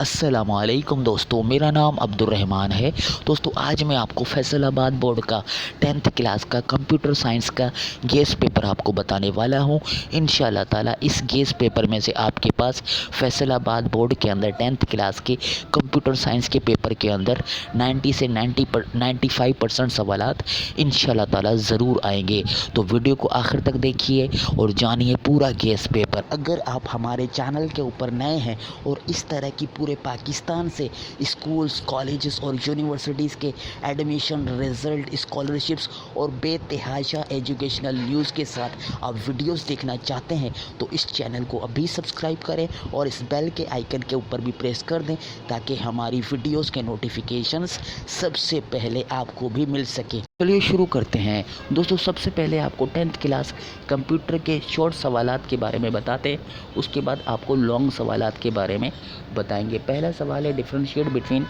अस्सलाम-ओ-अलैकुम दोस्तों, मेरा नाम अब्दुर्रहमान है। दोस्तों आज मैं आपको फैसलाबाद बोर्ड का 10th क्लास का कंप्यूटर साइंस का गेस पेपर आपको बताने वाला हूं। इंशाल्लाह ताला इस गेस पेपर में से आपके पास फैसलाबाद बोर्ड के अंदर 10th क्लास के कंप्यूटर साइंस के पेपर के अंदर 90 से 95% सवालात इंशाल्लाह ताला ज़रूर आएंगे। तो वीडियो को आखिर तक देखिए और जानिए पूरा गेस पेपर। अगर आप हमारे चैनल के ऊपर नए हैं और इस तरह की पूरे पाकिस्तान से स्कूल्स, कॉलेजेस और यूनिवर्सिटीज़ के एडमिशन रिज़ल्ट, स्कॉलरशिप्स और बेतहाशा एजुकेशनल न्यूज़ के साथ आप वीडियोस देखना चाहते हैं तो इस चैनल को अभी सब्सक्राइब करें और इस बेल के आइकन के ऊपर भी प्रेस कर दें ताकि हमारी वीडियोस के नोटिफिकेशंस सबसे पहले आपको भी मिल सके। चलिए शुरू करते हैं दोस्तों। सबसे पहले आपको 10th क्लास कंप्यूटर के शॉर्ट सवालात के बारे में बताते हैं, उसके बाद आपको लॉन्ग सवालात के बारे में बताएंगे। पहला सवाल है differentiate between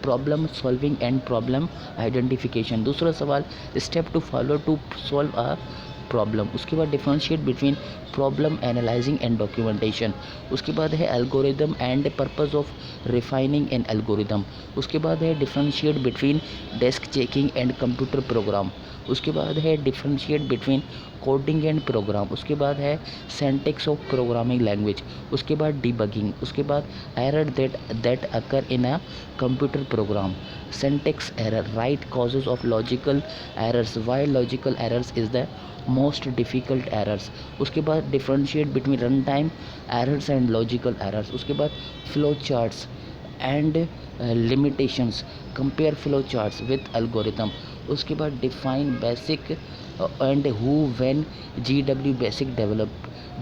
problem solving and problem identification. दूसरा सवाल step to follow to solve a problem. उसके बाद differentiate between problem analysing and documentation. उसके बाद है algorithm and purpose of refining an algorithm. उसके बाद है differentiate between desk checking and computer program. उसके बाद है differentiate between coding and program. उसके बाद है सिंटैक्स ऑफ प्रोग्रामिंग लैंग्वेज। उसके बाद डिबगिंग। उसके बाद error that occur in a computer program. Syntax error, write causes of logical errors, why logical errors is the most difficult errors. उसके बाद differentiate between run time errors and logical errors. उसके बाद flow charts and limitations, compare flow charts with algorithm. उसके बाद define BASIC and who when GW BASIC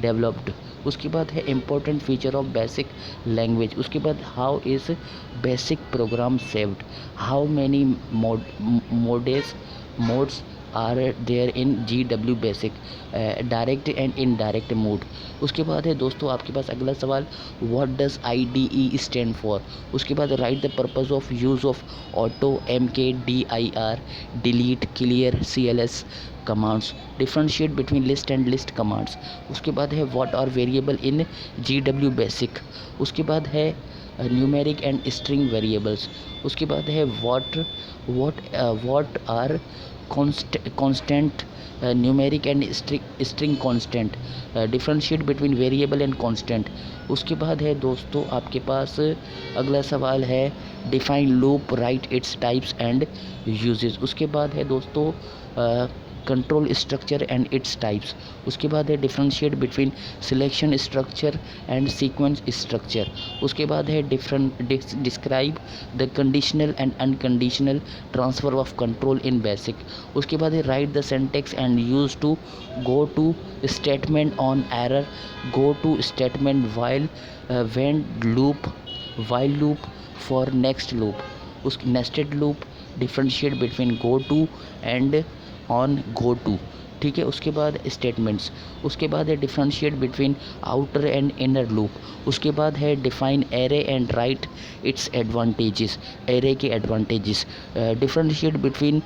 developed. उसके बाद है important feature of BASIC language. उसके बाद how is basic programme saved, how many modes are there in GW BASIC, direct and indirect mode. उसके बाद है दोस्तों आपके पास अगला सवाल what does IDE stand for. उसके बाद write the purpose of use of auto, MKDIR, delete, clear, CLS commands. Differentiate between list and list commands. उसके बाद है what are variable in GW basic. उसके बाद है न्यूमेरिक एंड स्ट्रिंग वेरिएबल्स। उसके बाद है what are constant, numeric and string constant. Differentiate between variable and constant. उसके बाद है दोस्तों आपके पास अगला सवाल है define loop, write its types and uses. उसके बाद है दोस्तों control structure and its types. उसके बाद है differentiate between selection structure and sequence structure. उसके बाद है describe the conditional and unconditional transfer of control in basic. उसके बाद है write the syntax and use to go to statement on error, go to statement when loop, while loop for next loop. उस nested loop, differentiate between go to and on go to, ठीक है। उसके बाद statements. उसके बाद है differentiate between outer and inner loop. उसके बाद है define array and write its advantages, array के advantages. Differentiate between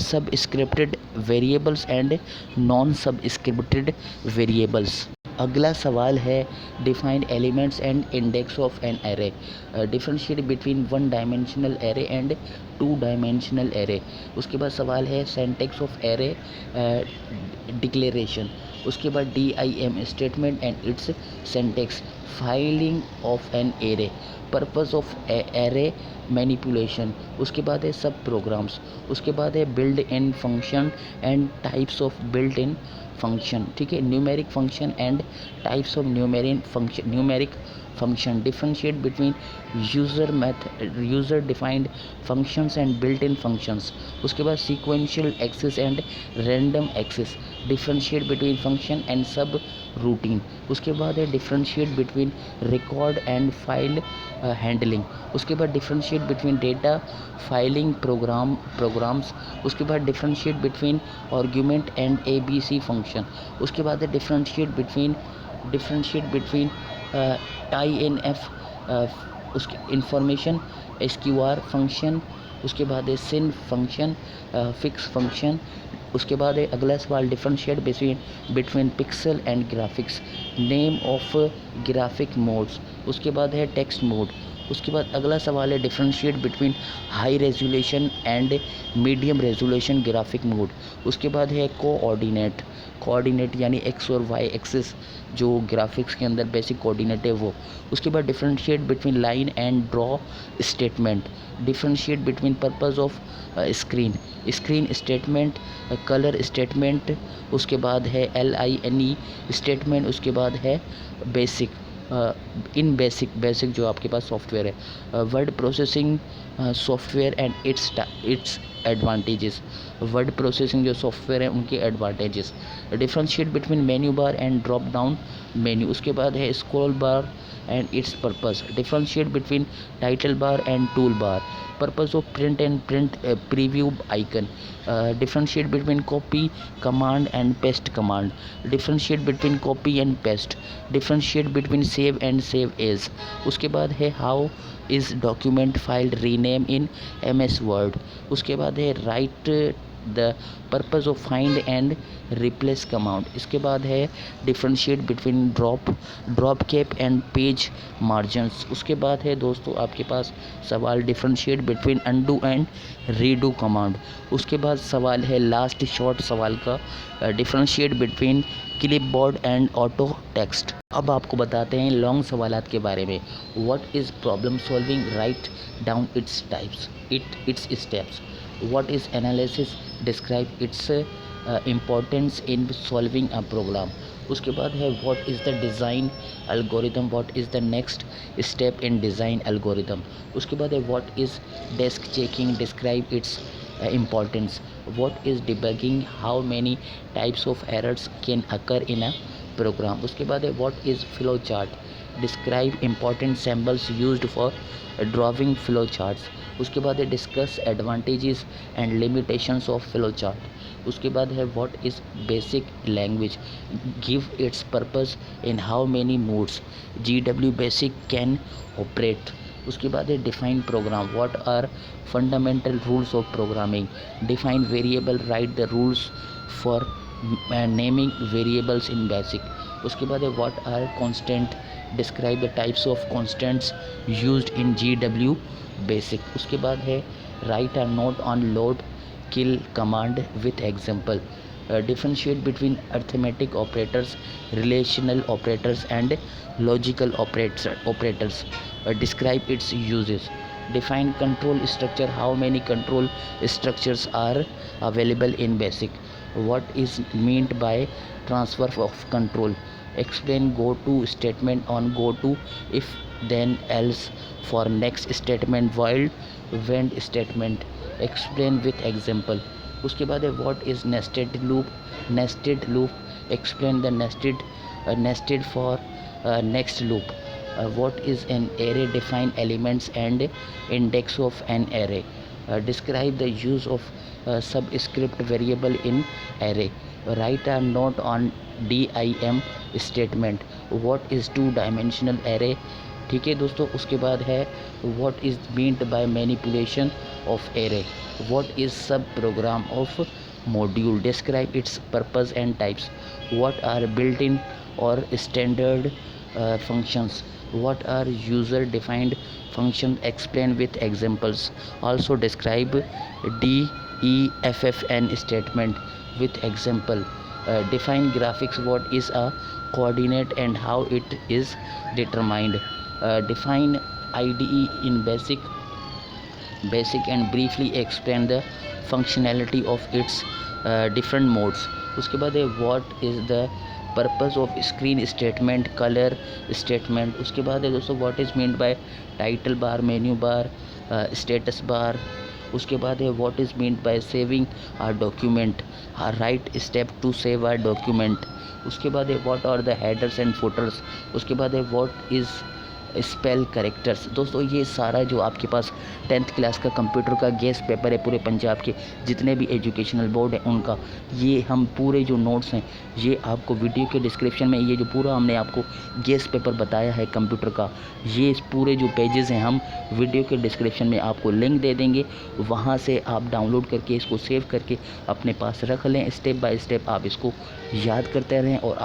subscripted variables and non subscripted variables. अगला सवाल है define elements and index of an array. Differentiate between one dimensional array and two dimensional array. उसके बाद सवाल है syntax of array declaration. उसके बाद DIM statement and its syntax, filing of an array, purpose of array manipulation. उसके बाद है subprograms. उसके बाद है build in function and types of built in function, ठीक है। Numeric function and types of numeric function. Differentiate between user defined functions and built in functions. उसके बाद sequential access and random access. Differentiate between function and subroutine. उसके बाद है differentiate between record and file handling. उसके बाद differentiate between data filing programs. उसके बाद differentiate between argument and ABC function. उसके बाद है डिफरेंशिएट बिटवीन INF, उसके इंफॉर्मेशन SQR फंक्शन। उसके बाद है सिन फंक्शन, फिक्स फंक्शन। उसके बाद है अगला सवाल differentiate between pixel and graphics, name of graphic modes. उसके बाद है टेक्स्ट मोड। उसके बाद अगला सवाल है differentiate between high resolution and medium resolution graphic mode. उसके बाद है कोऑर्डिनेट यानी एक्स और वाई एक्सिस जो ग्राफिक्स के अंदर बेसिक कोऑर्डिनेट है वो। उसके बाद differentiate between line and draw statement, differentiate between purpose of screen statement, colour statement. उसके बाद है LINE स्टेटमेंट। उसके बाद है बेसिक जो आपके पास सॉफ्टवेयर है, word processing software and its advantages, word processing जो सॉफ्टवेयर है उनके advantages. Differentiate between menu bar and drop down menu. उसके बाद है scroll bar and its purpose, differentiate between title bar and tool bar, purpose of print and print preview icon, differentiate between copy command and paste command, differentiate between copy and paste, differentiate between save and save as. उसके बाद है how is document file rename in MS word. उसके बाद है write the purpose of find and replace command. इसके बाद है differentiate between drop cap and page margins. उसके बाद है दोस्तों आपके पास सवाल differentiate between undo and redo command. उसके बाद सवाल है लास्ट शॉर्ट सवाल का, differentiate between clipboard and auto text. अब आपको बताते हैं लॉन्ग सवालात के बारे में। What is problem solving, right down its types its steps. What is analysis, describe its importance in solving a program. उसके बाद है what is the design algorithm, what is the next step in design algorithm. उसके बाद है what is desk checking, describe its importance. What is debugging, how many types of errors can occur in a program. उसके बाद है what is flow chart, describe important symbols used for drawing flow charts. उसके बाद है discuss advantages and limitations of flow chart. उसके बाद है what is basic language, give its purpose in how many modes GW basic can operate. उसके बाद है define program, what are fundamental rules of programming, define variable, write the rules for naming variables in basic. उसके बाद है what are constant, describe the types of constants used in GW basic. उसके बाद है write a note on load kill command with example, differentiate between arithmetic operators, relational operators and logical operators, describe its uses, define control structure, how many control structures are available in basic, what is meant by transfer of control, explain go to statement on go to, if then else for next statement, while when statement, explain with example। उसके बाद है what is nested loop, explain the nested for next loop, what is an array, define elements and index of an array, describe the use of subscript variable in array, right a note on DIM statement, what is 2 dimensional array. ठीक है दोस्तों, उसके बाद है what is meant by manipulation of array, what is sub program of module, describe its purpose and types, what are built-in or standard functions, what are user defined functions, explain with examples, also describe DEFFN statement with example, define graphics, what is a coordinate and how it is determined, define IDE in basic and briefly explain the functionality of its different modes। उसके बाद है what is the purpose of screen statement, color statement। उसके बाद है दोस्तों what is meant by title bar, menu bar, status bar। उसके बाद है what is meant by saving a document, a right step to save a document। उसके बाद है what are the headers and footers। उसके बाद है what is स्पेल करेक्टर्स। दोस्तों ये सारा जो आपके पास 10th क्लास का कंप्यूटर का गेस्ट पेपर है पूरे पंजाब के जितने भी एजुकेशनल बोर्ड है उनका, ये हम पूरे जो नोट्स हैं ये आपको वीडियो के डिस्क्रिप्शन में, ये जो पूरा हमने आपको गेस्ट पेपर बताया है कंप्यूटर का, ये पूरे जो पेजेस हैं हम वीडियो के डिस्क्रिप्शन में आपको लिंक दे देंगे, वहाँ से आप डाउनलोड करके इसको सेव करके अपने पास रख लें। स्टेप बाय स्टेप आप इसको याद करते रहें और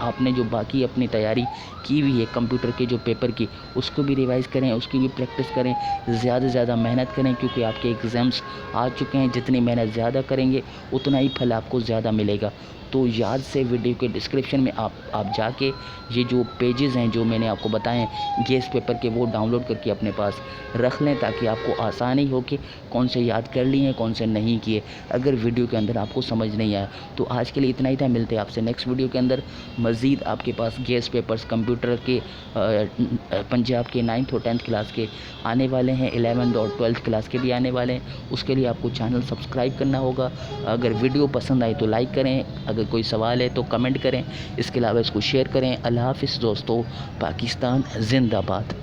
आपने जो बाकी अपनी तैयारी की हुई है कंप्यूटर के जो पेपर की उसको भी रिवाइज़ करें, उसकी भी प्रैक्टिस करें, ज़्यादा से ज़्यादा मेहनत करें, क्योंकि आपके एग्ज़ाम्स आ चुके हैं। जितनी मेहनत ज़्यादा करेंगे उतना ही फल आपको ज़्यादा मिलेगा। तो याद से वीडियो के डिस्क्रिप्शन में आप जाके ये जो पेजेस हैं जो मैंने आपको बताए हैं गेस पेपर के, वो डाउनलोड करके अपने पास रख लें, ताकि आपको आसानी हो कि कौन से याद कर लिए हैं, कौन से नहीं किए, अगर वीडियो के अंदर आपको समझ नहीं आया। तो आज के लिए इतना ही था, मिलते हैं आपसे नेक्स्ट वीडियो के अंदर। मज़ीद आपके पास गेस पेपर्स कंप्यूटर के पंजाब के 9th और 10th क्लास के आने वाले हैं, 11th और 12th क्लास के भी आने वाले हैं। उसके लिए आपको चैनल सब्सक्राइब करना होगा। अगर वीडियो पसंद आए तो लाइक करें, अगर कोई सवाल है तो कमेंट करें, इसके अलावा इसको शेयर करें। अल्लाह हाफ़िज़ दोस्तों, पाकिस्तान ज़िंदाबाद।